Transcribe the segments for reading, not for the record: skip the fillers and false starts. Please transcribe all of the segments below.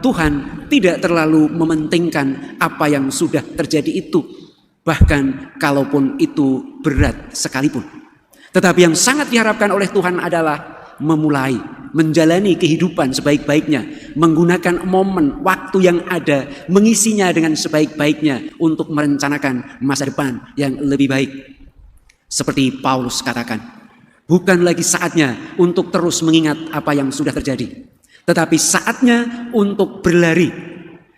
Tuhan tidak terlalu mementingkan apa yang sudah terjadi itu, bahkan kalaupun itu berat sekalipun. Tetapi yang sangat diharapkan oleh Tuhan adalah memulai, menjalani kehidupan sebaik-baiknya, menggunakan momen, waktu yang ada, mengisinya dengan sebaik-baiknya untuk merencanakan masa depan yang lebih baik. Seperti Paulus katakan, bukan lagi saatnya untuk terus mengingat apa yang sudah terjadi, tetapi saatnya untuk berlari.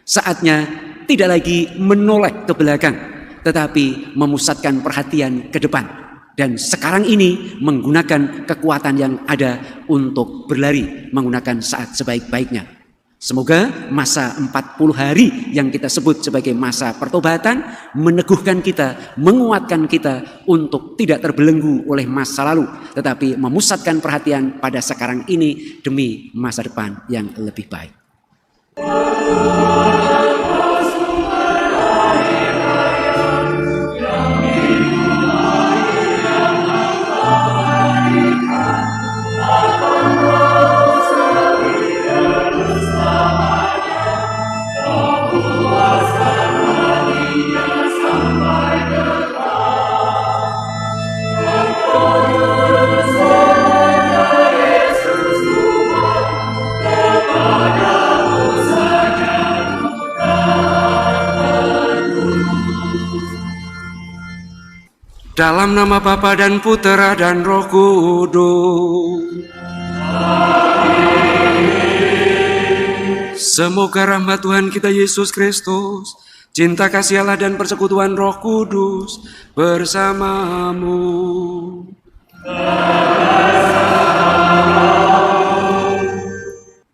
Saatnya tidak lagi menoleh ke belakang, tetapi memusatkan perhatian ke depan. Dan sekarang ini menggunakan kekuatan yang ada untuk berlari, menggunakan saat sebaik-baiknya. Semoga masa 40 hari yang kita sebut sebagai masa pertobatan meneguhkan kita, menguatkan kita untuk tidak terbelenggu oleh masa lalu, tetapi memusatkan perhatian pada sekarang ini demi masa depan yang lebih baik. Dalam nama Bapa dan Putera dan Roh Kudus. Semoga rahmat Tuhan kita Yesus Kristus, cinta kasih Allah dan persekutuan Roh Kudus bersamamu.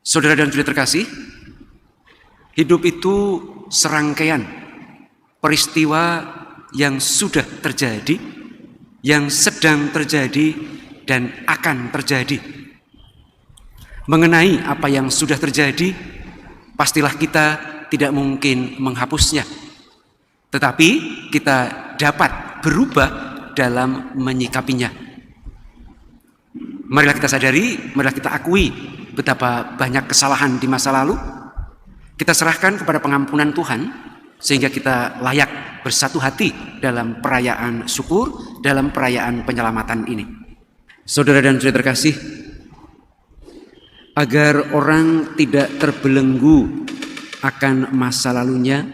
Saudara dan saudari terkasih, hidup itu serangkaian peristiwa yang sudah terjadi, yang sedang terjadi, dan akan terjadi. Mengenai apa yang sudah terjadi, pastilah kita tidak mungkin menghapusnya. Tetapi kita dapat berubah dalam menyikapinya. Marilah kita sadari, marilah kita akui betapa banyak kesalahan di masa lalu. Kita serahkan kepada pengampunan Tuhan, sehingga kita layak bersatu hati dalam perayaan syukur, dalam perayaan penyelamatan ini. Saudara dan saudari terkasih, agar orang tidak terbelenggu akan masa lalunya,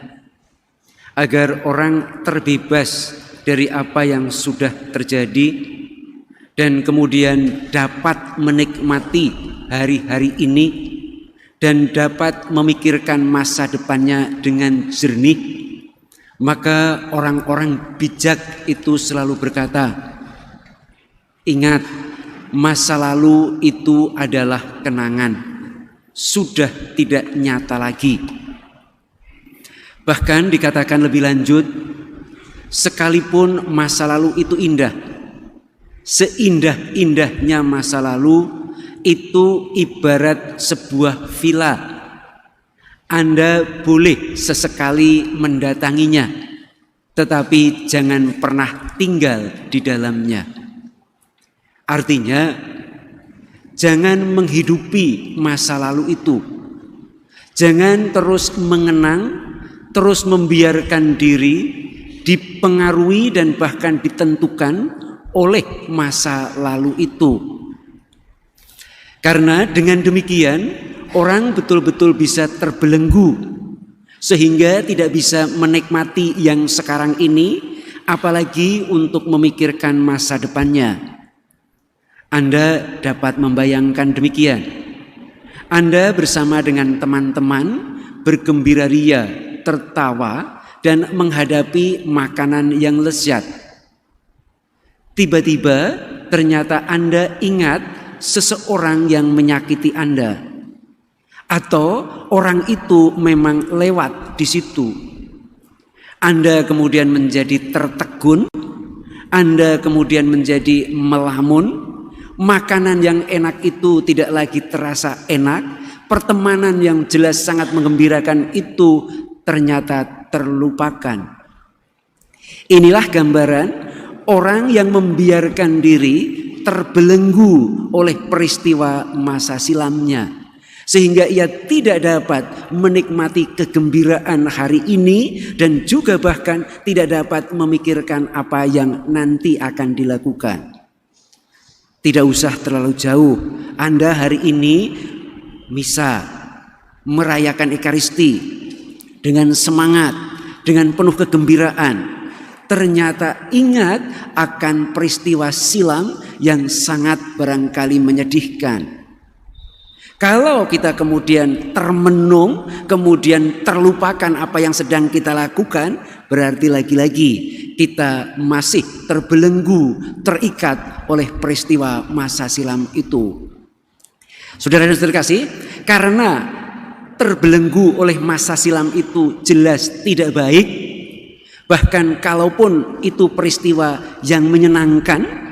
agar orang terbebas dari apa yang sudah terjadi, dan kemudian dapat menikmati hari-hari ini, dan dapat memikirkan masa depannya dengan jernih, maka orang-orang bijak itu selalu berkata, ingat, masa lalu itu adalah kenangan, sudah tidak nyata lagi. Bahkan dikatakan lebih lanjut, sekalipun masa lalu itu indah, seindah-indahnya masa lalu itu ibarat sebuah villa. Anda boleh sesekali mendatanginya, tetapi jangan pernah tinggal di dalamnya. Artinya, jangan menghidupi masa lalu itu. Jangan terus mengenang, terus membiarkan diri dipengaruhi dan bahkan ditentukan oleh masa lalu itu. Karena dengan demikian orang betul-betul bisa terbelenggu, sehingga tidak bisa menikmati yang sekarang ini, apalagi untuk memikirkan masa depannya. Anda dapat membayangkan demikian. Anda bersama dengan teman-teman bergembira ria, tertawa, dan menghadapi makanan yang lezat. Tiba-tiba ternyata Anda ingat seseorang yang menyakiti Anda, atau orang itu memang lewat di situ. Anda kemudian menjadi tertegun, Anda kemudian menjadi melamun, makanan yang enak itu tidak lagi terasa enak, pertemanan yang jelas sangat menggembirakan itu ternyata terlupakan. Inilah gambaran orang yang membiarkan diri terbelenggu oleh peristiwa masa silamnya, sehingga ia tidak dapat menikmati kegembiraan hari ini dan juga bahkan tidak dapat memikirkan apa yang nanti akan dilakukan. Tidak usah terlalu jauh, Anda hari ini misa merayakan Ekaristi dengan semangat, dengan penuh kegembiraan. Ternyata ingat akan peristiwa silam yang sangat barangkali menyedihkan. Kalau kita kemudian termenung, kemudian terlupakan apa yang sedang kita lakukan, berarti lagi-lagi kita masih terbelenggu, terikat oleh peristiwa masa silam itu. Saudara dan saudara kasih, karena terbelenggu oleh masa silam itu jelas tidak baik. Bahkan kalaupun itu peristiwa yang menyenangkan,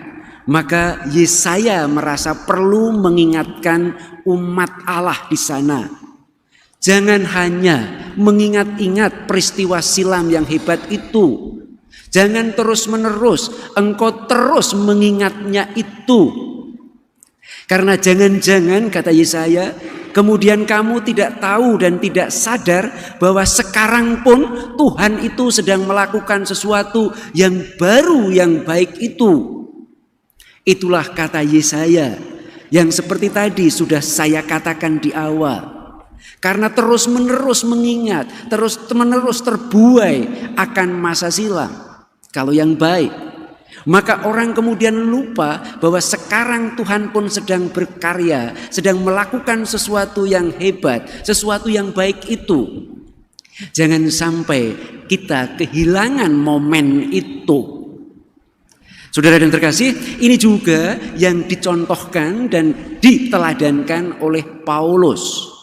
maka Yesaya merasa perlu mengingatkan umat Allah di sana. Jangan hanya mengingat-ingat peristiwa silam yang hebat itu. Jangan terus-menerus engkau terus mengingatnya itu. Karena jangan-jangan, kata Yesaya, kemudian kamu tidak tahu dan tidak sadar bahwa sekarang pun Tuhan itu sedang melakukan sesuatu yang baru, yang baik itu. Itulah kata Yesaya yang seperti tadi sudah saya katakan di awal. Karena terus-menerus mengingat, terus-menerus terbuai akan masa silam. Kalau yang baik, maka orang kemudian lupa bahwa sekarang Tuhan pun sedang berkarya, sedang melakukan sesuatu yang hebat, sesuatu yang baik itu. Jangan sampai kita kehilangan momen itu. Saudara dan terkasih, ini juga yang dicontohkan dan diteladankan oleh Paulus.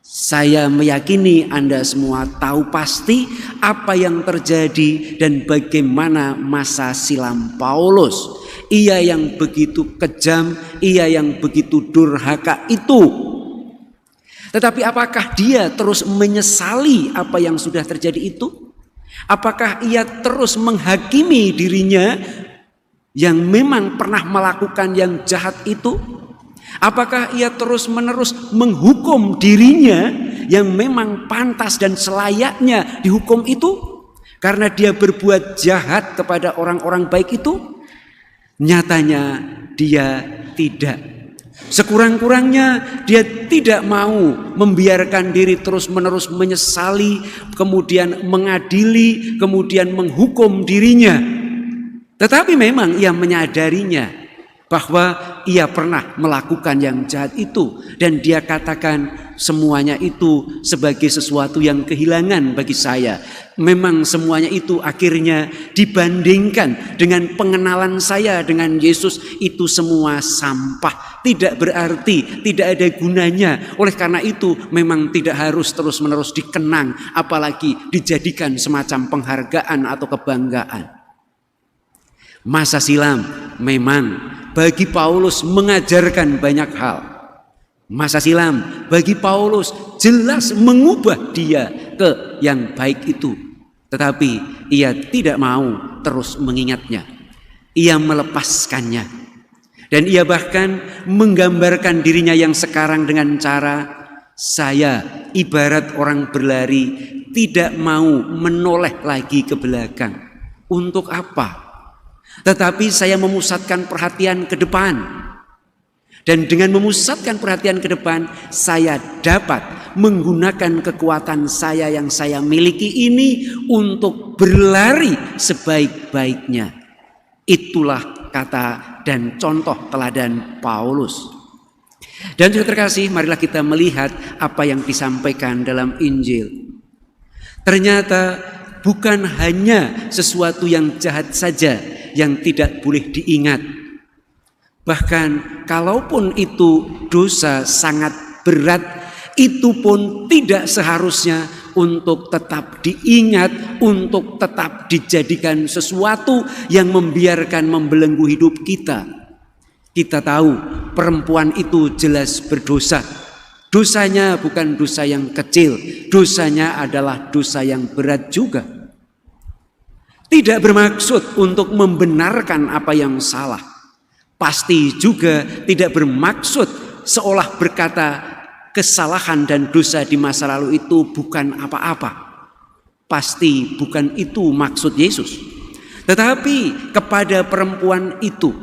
Saya meyakini Anda semua tahu pasti apa yang terjadi dan bagaimana masa silam Paulus. Ia yang begitu kejam, ia yang begitu durhaka itu. Tetapi apakah dia terus menyesali apa yang sudah terjadi itu? Apakah ia terus menghakimi dirinya yang memang pernah melakukan yang jahat itu? Apakah ia terus-menerus menghukum dirinya yang memang pantas dan selayaknya dihukum itu karena dia berbuat jahat kepada orang-orang baik itu? Nyatanya dia tidak. Sekurang-kurangnya dia tidak mau membiarkan diri terus-menerus menyesali, kemudian mengadili, kemudian menghukum dirinya. Tetapi memang ia menyadarinya bahwa ia pernah melakukan yang jahat itu, dan dia katakan semuanya itu sebagai sesuatu yang kehilangan bagi saya. Memang semuanya itu akhirnya dibandingkan dengan pengenalan saya dengan Yesus, itu semua sampah, tidak berarti, tidak ada gunanya. Oleh karena itu memang tidak harus terus-menerus dikenang, apalagi dijadikan semacam penghargaan atau kebanggaan. Masa silam memang bagi Paulus mengajarkan banyak hal. Masa silam bagi Paulus jelas mengubah dia ke yang baik itu. Tetapi ia tidak mau terus mengingatnya. Ia melepaskannya. Dan ia bahkan menggambarkan dirinya yang sekarang dengan cara, saya ibarat orang berlari tidak mau menoleh lagi ke belakang. Untuk apa? Tetapi saya memusatkan perhatian ke depan. Dan dengan memusatkan perhatian ke depan, saya dapat menggunakan kekuatan saya yang saya miliki ini untuk berlari sebaik-baiknya. Itulah kata dan contoh teladan Paulus. Dan saudara terkasih, marilah kita melihat apa yang disampaikan dalam Injil. Ternyata bukan hanya sesuatu yang jahat saja yang tidak boleh diingat. Bahkan kalaupun itu dosa sangat berat, itu pun tidak seharusnya untuk tetap diingat, untuk tetap dijadikan sesuatu yang membiarkan membelenggu hidup kita. Kita tahu perempuan itu jelas berdosa. Dosanya bukan dosa yang kecil, dosanya adalah dosa yang berat juga. Tidak bermaksud untuk membenarkan apa yang salah. Pasti juga tidak bermaksud seolah berkata kesalahan dan dosa di masa lalu itu bukan apa-apa. Pasti bukan itu maksud Yesus. Tetapi kepada perempuan itu,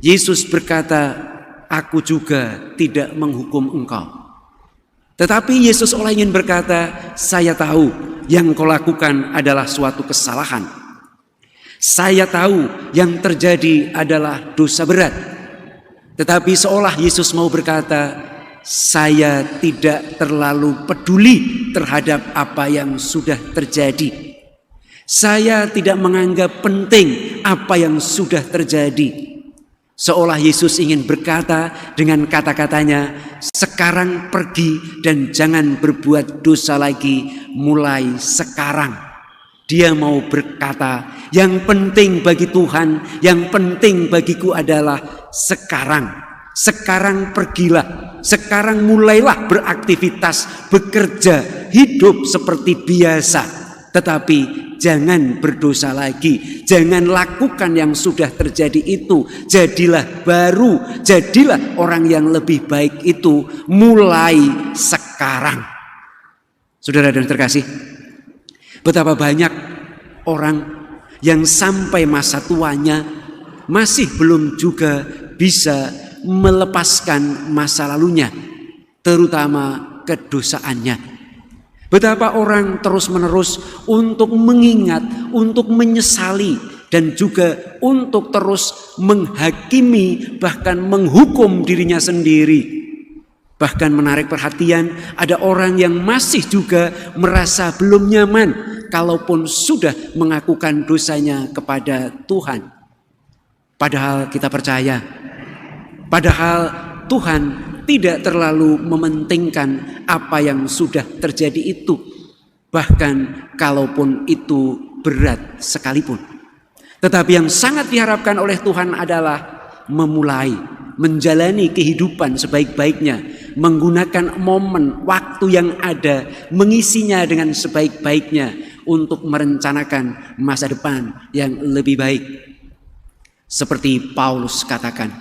Yesus berkata, "Aku juga tidak menghukum engkau." Tetapi Yesus olah ingin berkata, "Saya tahu yang kau lakukan adalah suatu kesalahan. Saya tahu yang terjadi adalah dosa berat." Tetapi seolah Yesus mau berkata, "Saya tidak terlalu peduli terhadap apa yang sudah terjadi. Saya tidak menganggap penting apa yang sudah terjadi." Seolah Yesus ingin berkata dengan kata-katanya, "Sekarang pergi dan jangan berbuat dosa lagi mulai sekarang." Dia mau berkata, yang penting bagi Tuhan, yang penting bagiku adalah sekarang. Sekarang pergilah, sekarang mulailah beraktivitas, bekerja, hidup seperti biasa. Tetapi jangan berdosa lagi, jangan lakukan yang sudah terjadi itu. Jadilah baru, jadilah orang yang lebih baik itu mulai sekarang. Saudara dan terkasih, betapa banyak orang yang sampai masa tuanya masih belum juga bisa melepaskan masa lalunya, terutama kedosaannya. Betapa orang terus-menerus untuk mengingat, untuk menyesali, dan juga untuk terus menghakimi, bahkan menghukum dirinya sendiri. Bahkan menarik perhatian, ada orang yang masih juga merasa belum nyaman kalaupun sudah mengakukan dosanya kepada Tuhan. Padahal kita percaya, padahal Tuhan tidak terlalu mementingkan apa yang sudah terjadi itu, bahkan kalaupun itu berat sekalipun. Tetapi yang sangat diharapkan oleh Tuhan adalah memulai, menjalani kehidupan sebaik-baiknya, menggunakan momen, waktu yang ada, mengisinya dengan sebaik-baiknya untuk merencanakan masa depan yang lebih baik. Seperti Paulus katakan,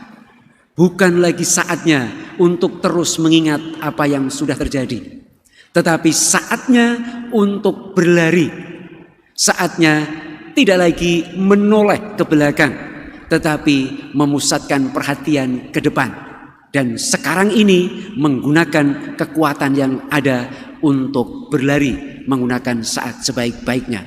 bukan lagi saatnya untuk terus mengingat apa yang sudah terjadi, tetapi saatnya untuk berlari. Saatnya tidak lagi menoleh ke belakang, tetapi memusatkan perhatian ke depan. Dan sekarang ini menggunakan kekuatan yang ada untuk berlari, menggunakan saat sebaik-baiknya.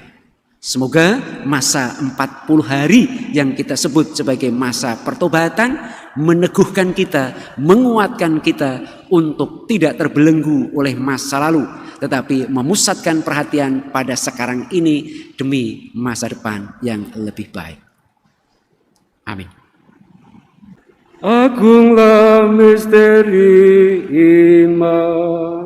Semoga masa 40 hari yang kita sebut sebagai masa pertobatan meneguhkan kita, menguatkan kita untuk tidak terbelenggu oleh masa lalu, tetapi memusatkan perhatian pada sekarang ini demi masa depan yang lebih baik. Amin. Agunglah misteri iman.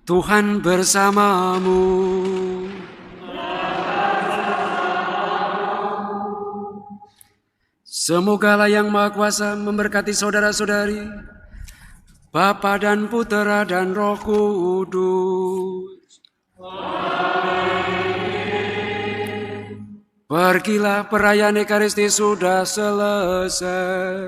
Tuhan bersamamu. Semogalah Yang Maha Kuasa memberkati saudara-saudari, Bapa dan Putera dan Roh Kudus. Pergilah, perayaan Ekaristi sudah selesai.